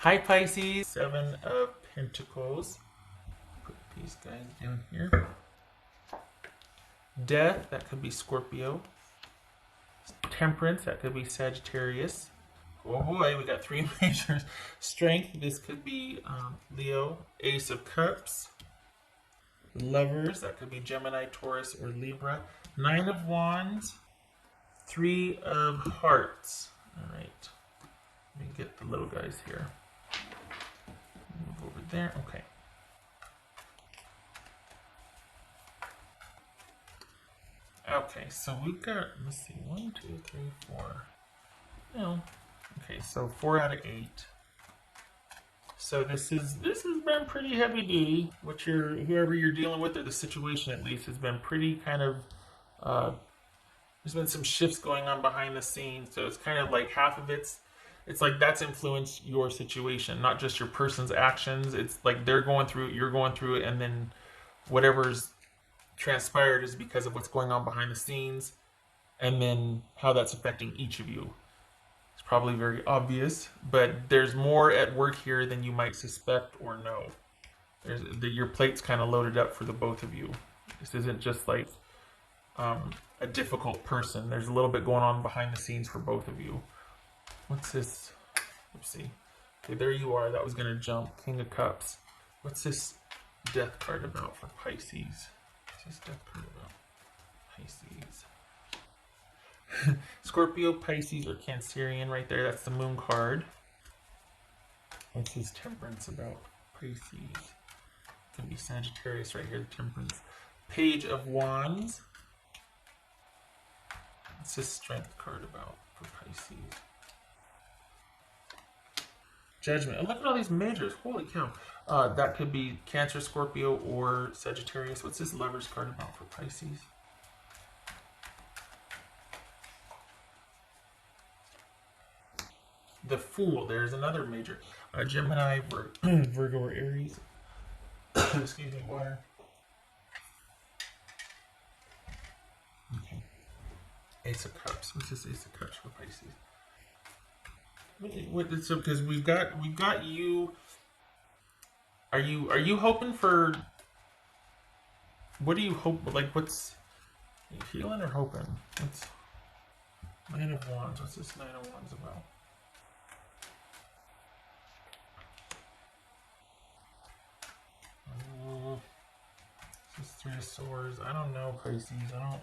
Hi Pisces, Seven of Pentacles. Put these guys down here. Death, that could be Scorpio. Temperance, that could be Sagittarius. Oh boy, we got three majors. Strength, this could be Leo. Ace of Cups. Lovers, that could be Gemini, Taurus, or Libra. Nine of Wands. Three of Hearts. All right. Let me get the little guys here. Move over there. Okay. Okay, so we've got, let's see, 1, 2, 3, 4. No. Okay, so 4 out of 8. So this has been pretty heavy duty. Whoever you're dealing with, or the situation at least, has been pretty kind of there's been some shifts going on behind the scenes. So it's kind of like half of it's like that's influenced your situation, not just your person's actions. It's like they're going through it, you're going through it, and then whatever's transpired is because of what's going on behind the scenes, and then how that's affecting each of you. It's probably very obvious, but there's more at work here than you might suspect or know. Your plate's kind of loaded up for the both of you. This isn't just like a difficult person. There's a little bit going on behind the scenes for both of you. What's this? Oopsie. Okay, there you are. That was going to jump. King of Cups. What's this death card about for Pisces? What's this death card about? Pisces. Scorpio, Pisces, or Cancerian right there. That's the moon card. What's his temperance about? Pisces. Can be Sagittarius right here, the temperance. Page of Wands. What's this strength card about for Pisces? Judgment. And look at all these majors. Holy cow. That could be Cancer, Scorpio, or Sagittarius. What's this Lovers card about for Pisces? The Fool. There's another major. Gemini, Virgo, or Aries. Excuse me, water. Okay. Ace of Cups. What's this Ace of Cups for Pisces? So because we've got you. Are you hoping for? What do you hope? Like, what's are you feeling or hoping? What's Nine of Wands? What's this Nine of Wands about? This is Three of Swords. I don't know, Pisces. I don't.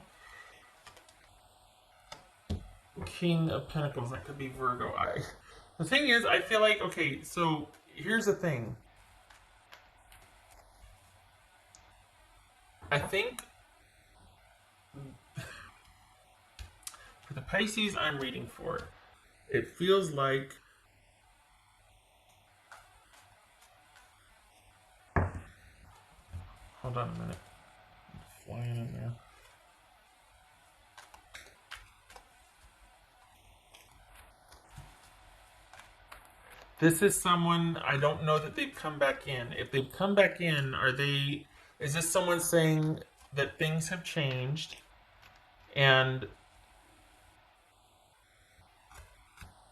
King of Pentacles. That could be Virgo. The thing is, I feel like, okay, so here's the thing. I think for the Pisces I'm reading for, it feels like hold on a minute. I'm flying in there. This is someone, I don't know that they've come back in. If they've come back in, is this someone saying that things have changed and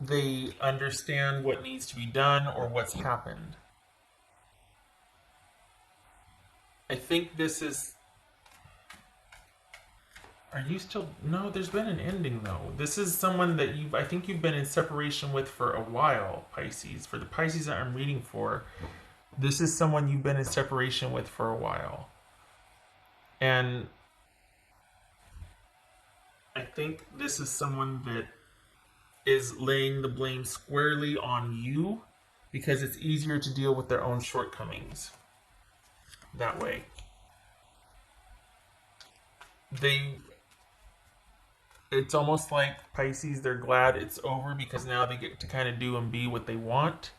they understand what needs to be done or what's happened? I think this is... Are you still... No, there's been an ending though. This is someone that I think you've been in separation with for a while, Pisces. For the Pisces that I'm reading for, this is someone you've been in separation with for a while. And I think this is someone that is laying the blame squarely on you because it's easier to deal with their own shortcomings that way. It's almost like Pisces, they're glad it's over because now they get to kind of do and be what they want.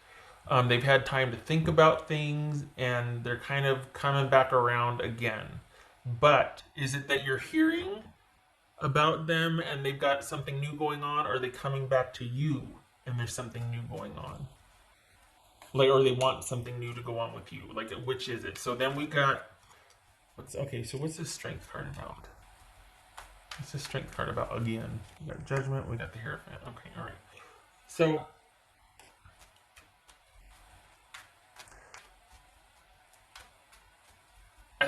They've had time to think about things and they're kind of coming back around again. But is it that you're hearing about them and they've got something new going on, or are they coming back to you and there's something new going on? Like, or they want something new to go on with you. Like, which is it? So then we got... so what's this Strength card about? What's this Strength card about again? We got Judgment, we got the Hierophant. Okay, alright. So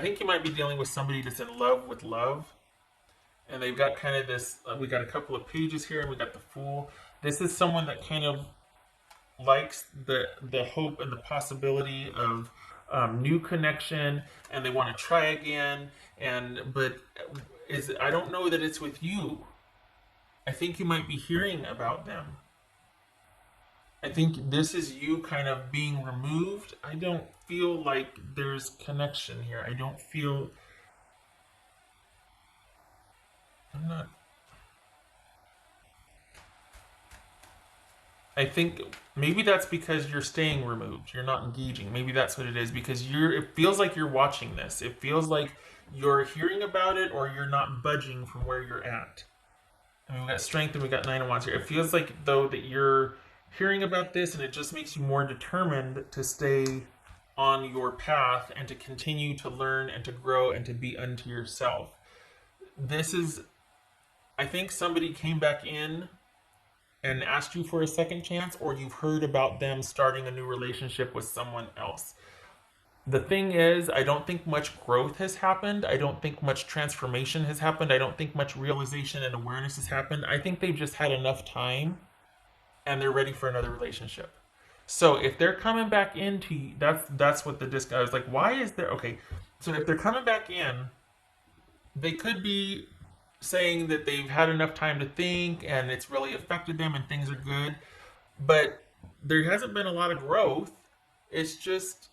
think you might be dealing with somebody that's in love with love. And they've got kind of this, we got a couple of pages here and we got the Fool. This is someone that kind of likes the hope and the possibility of new connection, and they want to try again. But I don't know that it's with you. I think you might be hearing about them. I think this is you kind of being removed. I don't feel like there's connection here. I don't feel. I'm not. I think maybe that's because you're staying removed. You're not engaging. Maybe that's what it is, because it feels like you're watching this. It feels like you're hearing about it, or you're not budging from where you're at. I mean, we got Strength and we got Nine of Wands here. It feels like, though, that you're hearing about this, and it just makes you more determined to stay on your path and to continue to learn and to grow and to be unto yourself. This is, I think somebody came back in and asked you for a second chance, or you've heard about them starting a new relationship with someone else. The thing is, I don't think much growth has happened. I don't think much transformation has happened. I don't think much realization and awareness has happened. I think they've just had enough time and they're ready for another relationship. So if they're coming back into you, that's what the disc, I was like, why is there, okay. So if they're coming back in, they could be saying that they've had enough time to think and it's really affected them and things are good, but there hasn't been a lot of growth. It's just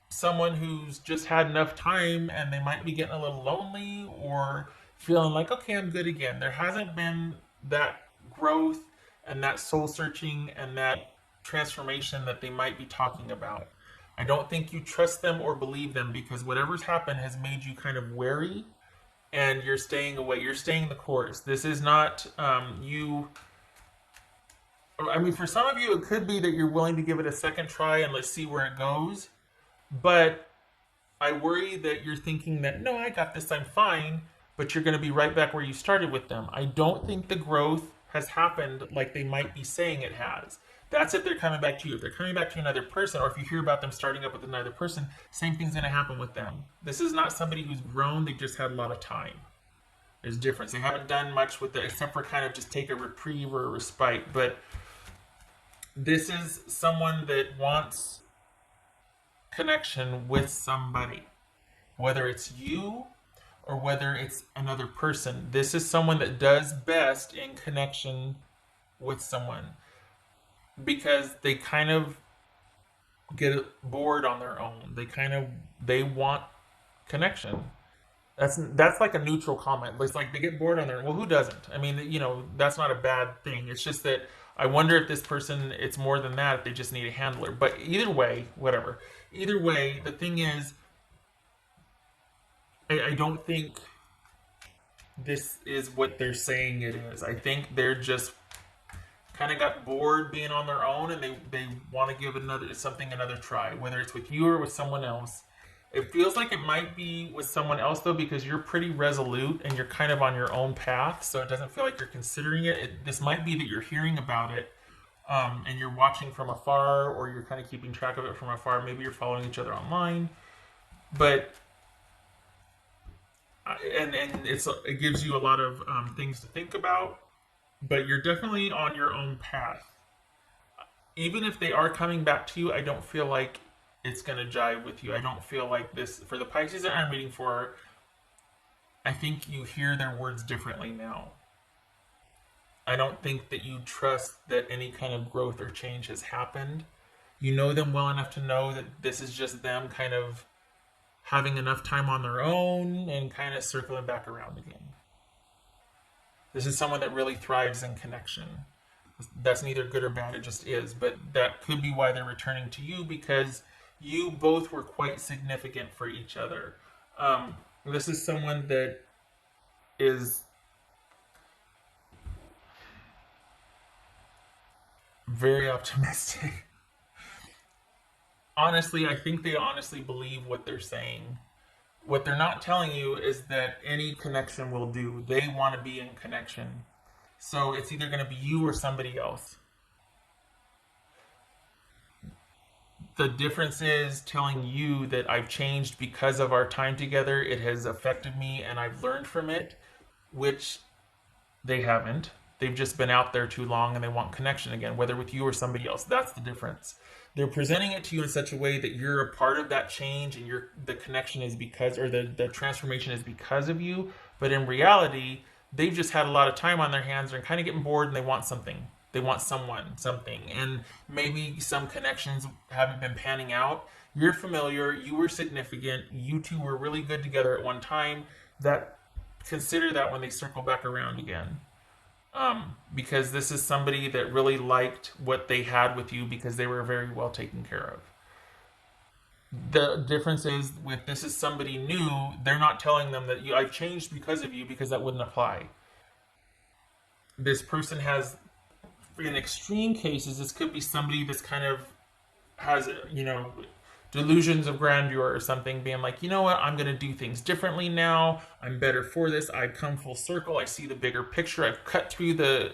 someone who's just had enough time, and they might be getting a little lonely or feeling like, okay, I'm good again. There hasn't been that growth and that soul searching and that transformation that they might be talking about. I don't think you trust them or believe them, because whatever's happened has made you kind of wary, and you're staying away. You're staying the course. This is not you. I mean, for some of you, it could be that you're willing to give it a second try and let's see where it goes. But I worry that you're thinking that, no, I got this, I'm fine, but you're going to be right back where you started with them. I don't think the growth has happened like they might be saying it has. That's if they're coming back to you. If they're coming back to another person, or if you hear about them starting up with another person, same thing's going to happen with them. This is not somebody who's grown. They just had a lot of time. There's difference. They haven't done much with it, except for kind of just take a reprieve or a respite. But this is someone that wants connection with somebody, whether it's you or whether it's another person. This is someone that does best in connection with someone, because they kind of get bored on their own. They want connection. That's like a neutral comment. It's like they get bored on their own. Well, who doesn't? I mean, that's not a bad thing. It's just that I wonder if this person, it's more than that, if they just need a handler. But either way, whatever. Either way, the thing is, I don't think this is what they're saying it is. I think they're just kind of got bored being on their own, and they want to give another try, whether it's with you or with someone else. It feels like it might be with someone else, though, because you're pretty resolute and you're kind of on your own path, so it doesn't feel like you're considering it. This might be that you're hearing about it, and you're watching from afar, or you're kind of keeping track of it from afar. Maybe you're following each other online, but it gives you a lot of things to think about. But you're definitely on your own path. Even if they are coming back to you, I don't feel like it's going to jive with you. I don't feel like this, for the Pisces that I'm reading for, I think you hear their words differently now. I don't think that you trust that any kind of growth or change has happened. You know them well enough to know that this is just them kind of having enough time on their own and kind of circling back around again. This is someone that really thrives in connection. That's neither good or bad, it just is. But that could be why they're returning to you, because you both were quite significant for each other. This is someone that is very optimistic. Honestly, I think they honestly believe what they're saying. What they're not telling you is that any connection will do. They want to be in connection. So it's either going to be you or somebody else. The difference is telling you that I've changed because of our time together. It has affected me and I've learned from it, which they haven't. They've just been out there too long and they want connection again, whether with you or somebody else. That's the difference. They're presenting it to you in such a way that you're a part of that change and the connection is because, or the transformation is because of you. But in reality, they've just had a lot of time on their hands. They're kind of getting bored and they want something. They want someone, something. And maybe some connections haven't been panning out. You're familiar. You were significant. You two were really good together at one time. That consider that when they circle back around again. Because this is somebody that really liked what they had with you because they were very well taken care of. The difference is with this is somebody new, they're not telling them that I've changed because of you because that wouldn't apply. This person has, in extreme cases, this could be somebody that's kind of has, delusions of grandeur or something, being like, you know what, I'm going to do things differently now. I'm better for this. I've come full circle. I see the bigger picture. I've cut through the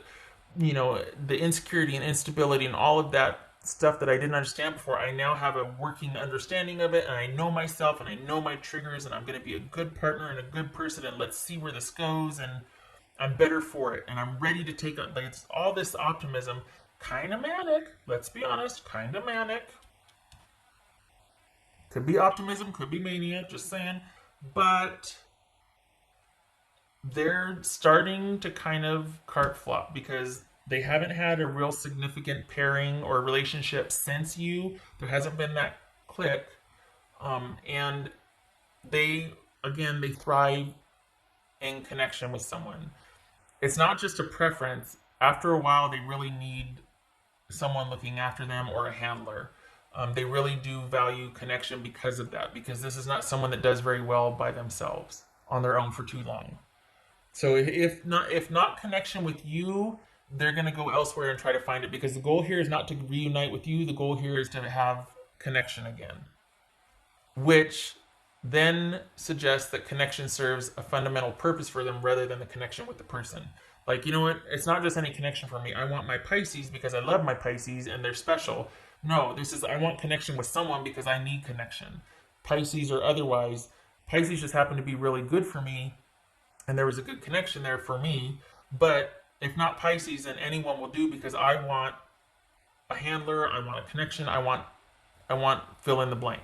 insecurity and instability and all of that stuff that I didn't understand before. I now have a working understanding of it, and I know myself, and I know my triggers, and I'm going to be a good partner and a good person, and let's see where this goes, and I'm better for it, and I'm ready to take on, like, it's all this optimism, kind of manic, let's be honest, kind of manic. Could be optimism, could be mania, just saying. But they're starting to kind of cart flop because they haven't had a real significant pairing or relationship since you. There hasn't been that click. And they thrive in connection with someone. It's not just a preference. After a while, they really need someone looking after them or a handler. They really do value connection because of that, because this is not someone that does very well by themselves on their own for too long. So if not connection with you, they're going to go elsewhere and try to find it, because the goal here is not to reunite with you. The goal here is to have connection again, which then suggests that connection serves a fundamental purpose for them rather than the connection with the person. Like, you know what? It's not just any connection for me. I want my Pisces because I love my Pisces and they're special. No, this is I want connection with someone because I need connection. Pisces or otherwise, Pisces just happened to be really good for me and there was a good connection there for me. But if not Pisces, then anyone will do, because I want a handler, I want a connection, I want fill in the blank.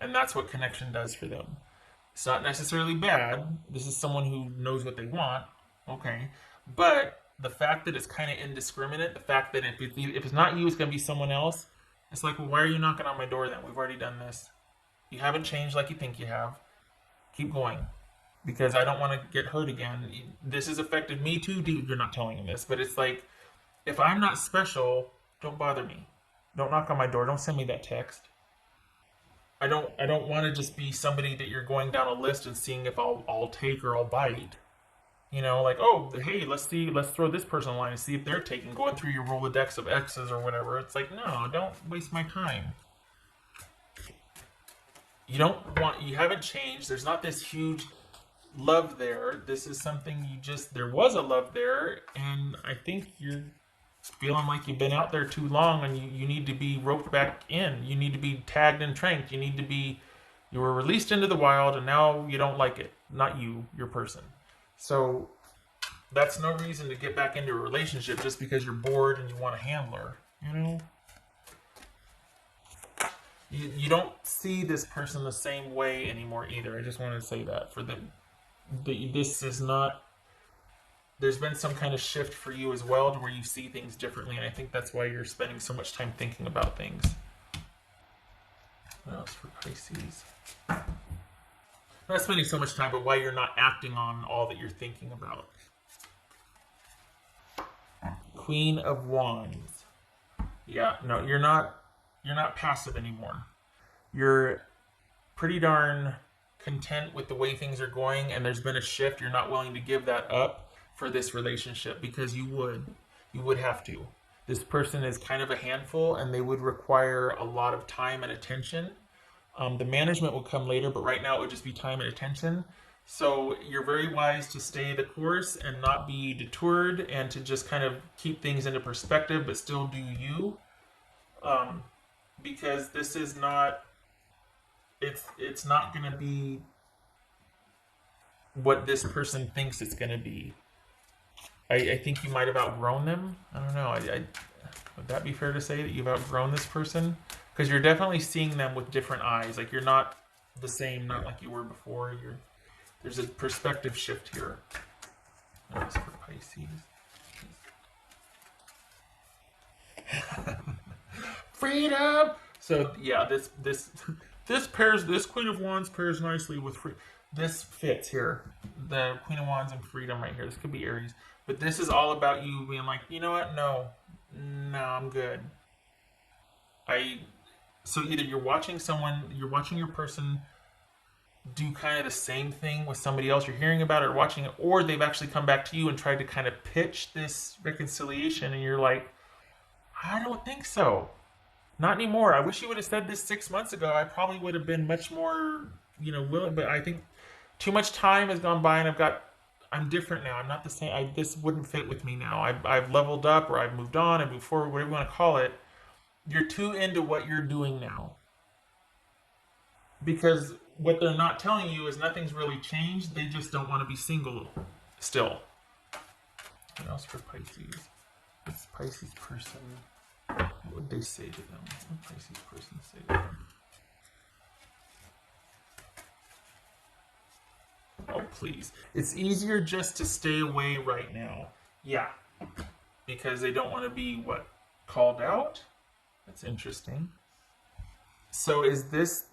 And that's what connection does for them. It's not necessarily bad. This is someone who knows what they want. Okay. But the fact that it's kind of indiscriminate, the fact that if it's not you, it's going to be someone else. It's like, well, why are you knocking on my door then? We've already done this. You haven't changed like you think you have. Keep going. Because I don't want to get hurt again. This has affected me too, dude. You're not telling him this. But it's like, if I'm not special, don't bother me. Don't knock on my door. Don't send me that text. I don't want to just be somebody that you're going down a list and seeing if I'll take or I'll bite. Like, oh, hey, let's throw this person in line and see if they're taking, going through your Rolodex of X's or whatever. It's like, no, don't waste my time. You haven't changed. There's not this huge love there. This is something there was a love there, and I think you're feeling like you've been out there too long and you need to be roped back in. You need to be tagged and tranked. You were released into the wild and now you don't like it. Not you, your person. So that's no reason to get back into a relationship just because you're bored and you want a handler. You don't see this person the same way anymore either. I just wanted to say that for them. This is not. There's been some kind of shift for you as well to where you see things differently, and I think that's why you're spending so much time thinking about things. What else for Pisces? Not spending so much time, but why you're not acting on all that you're thinking about. Queen of Wands. Yeah, no, you're not passive anymore. You're pretty darn content with the way things are going, and there's been a shift. You're not willing to give that up for this relationship because you would have to. This person is kind of a handful and they would require a lot of time and attention. The management will come later, but right now it would just be time and attention. So you're very wise to stay the course and not be detoured, and to just kind of keep things into perspective but still do you. because this is not, it's not going to be what this person thinks it's going to be. I think you might have outgrown them. I don't know. Would that be fair to say that you've outgrown this person? Because you're definitely seeing them with different eyes. Like you're not the same, not like you were before. There's a perspective shift here. That's for Pisces. Freedom. So yeah, this pairs. This Queen of Wands pairs nicely with free. This fits here. The Queen of Wands and freedom right here. This could be Aries, but this is all about you being like, you know what? No, I'm good. So either you're watching your person do kind of the same thing with somebody else you're hearing about or watching it, or they've actually come back to you and tried to kind of pitch this reconciliation, and you're like, I don't think so. Not anymore. I wish you would have said this 6 months ago. I probably would have been much more, willing. But I think too much time has gone by, and I'm different now. I'm not the same. This wouldn't fit with me now. I've leveled up, or I've moved on, I've moved forward, whatever you want to call it. You're too into what you're doing now. Because what they're not telling you is nothing's really changed. They just don't want to be single still. What else for Pisces? This Pisces person. What would they say to them? What would Pisces person say to them? Oh, please. It's easier just to stay away right now. Yeah. Because they don't want to be, called out? That's interesting. So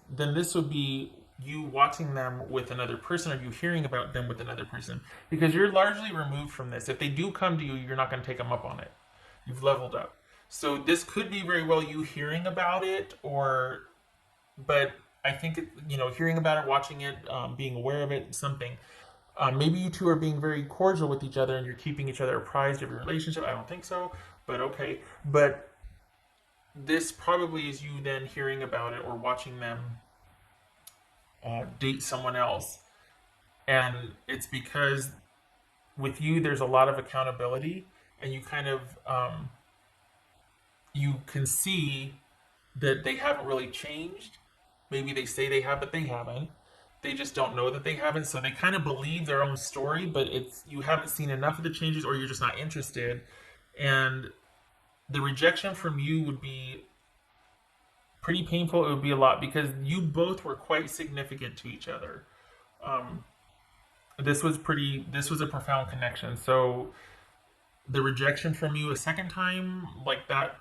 then this would be you watching them with another person, or you hearing about them with another person. Because you're largely removed from this. If they do come to you, you're not going to take them up on it. You've leveled up. So this could be very well you hearing about it, but I think, hearing about it, watching it, being aware of it, something. Maybe you two are being very cordial with each other and you're keeping each other apprised of your relationship. I don't think so, but okay. But this probably is you then hearing about it or watching them date someone else. And it's because with you, there's a lot of accountability, and you kind of, you can see that they haven't really changed. Maybe they say they have, but they haven't. They just don't know that they haven't, so they kind of believe their own story, but you haven't seen enough of the changes, or you're just not interested. And the rejection from you would be pretty painful. It would be a lot because you both were quite significant to each other. This was a profound connection. So the rejection from you a second time like that,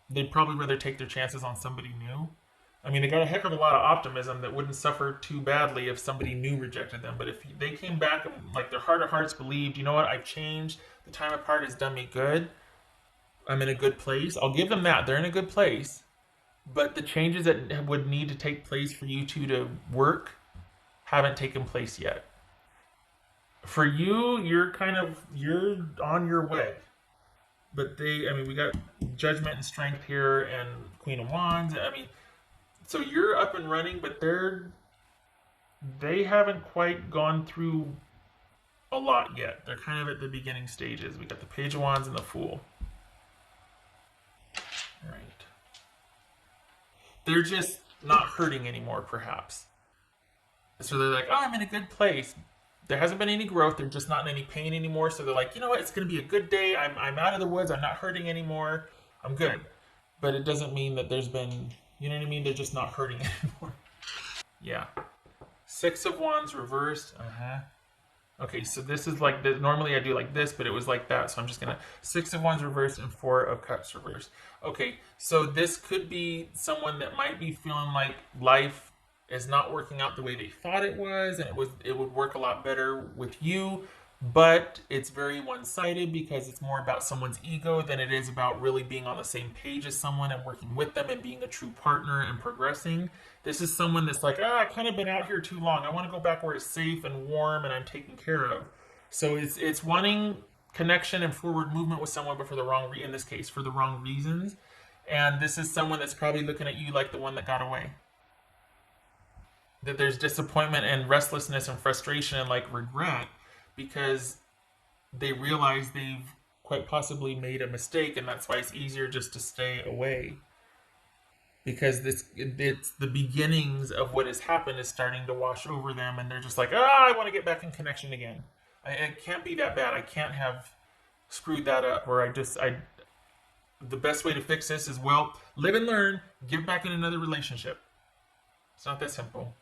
they'd probably rather take their chances on somebody new. I mean, they got a heck of a lot of optimism that wouldn't suffer too badly if somebody new rejected them. But if they came back and, like, their heart of hearts believed, you know what, I've changed. The time apart has done me good. I'm in a good place. I'll give them that. They're in a good place. But the changes that would need to take place for you two to work haven't taken place yet. For you, you're on your way. But we got Judgment and Strength here and Queen of Wands. So you're up and running, but they haven't quite gone through a lot yet. They're kind of at the beginning stages. We got the Page of Wands and the Fool. All right. They're just not hurting anymore, perhaps. So they're like, oh, I'm in a good place. There hasn't been any growth. They're just not in any pain anymore. So they're like, you know what? It's going to be a good day. I'm out of the woods. I'm not hurting anymore. I'm good. But it doesn't mean that there's been, you know what I mean? They're just not hurting anymore. Yeah. Six of Wands reversed. Okay, so this is like this. Normally I do like this, but it was like that. So I'm just going to Six of Wands reversed and Four of Cups reversed. Okay, so this could be someone that might be feeling like life is not working out the way they thought it was, and it would work a lot better with you, but it's very one-sided because it's more about someone's ego than it is about really being on the same page as someone and working with them and being a true partner and progressing. This is someone that's like, I've kind of been out here too long. I want to go back where it's safe and warm and I'm taken care of. So it's wanting connection and forward movement with someone, but in this case, for the wrong reasons. And this is someone that's probably looking at you like the one that got away. That there's disappointment and restlessness and frustration and like regret because they realize they've quite possibly made a mistake, and that's why it's easier just to stay away. because it's the beginnings of what has happened is starting to wash over them, and they're just like, I want to get back in connection again. It can't be that bad. I can't have screwed that up. Or the best way to fix this is, well, live and learn, get back in another relationship. It's not that simple.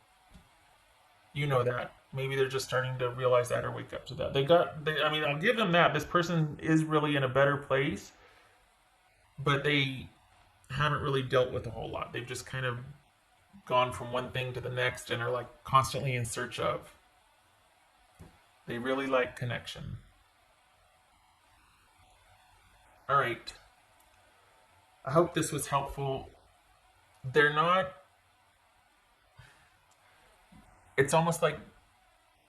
You know that. Maybe they're just starting to realize that or wake up to that. I mean, I'll give them that. This person is really in a better place, but they haven't really dealt with a whole lot. They've just kind of gone from one thing to the next and are like constantly in search of. They really like connection. All right. I hope this was helpful. They're not, it's almost like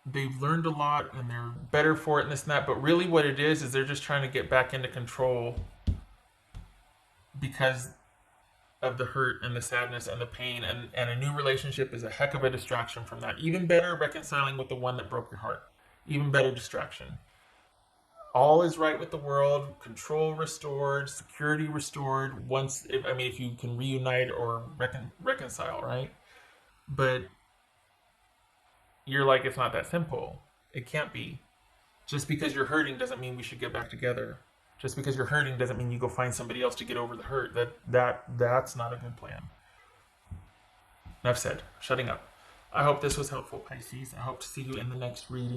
they've learned a lot and they're better for it and this and that, but really what it is they're just trying to get back into control because of the hurt and the sadness and the pain, and a new relationship is a heck of a distraction from that. Even better, reconciling with the one that broke your heart. Even better distraction. All is right with the world, control restored, security restored, if you can reunite or reconcile, right? But you're like, it's not that simple. It can't be. Just because you're hurting doesn't mean we should get back together. Just because you're hurting doesn't mean you go find somebody else to get over the hurt. That's not a good plan. Enough said. Shutting up. I hope this was helpful, Pisces. I hope to see you in the next reading.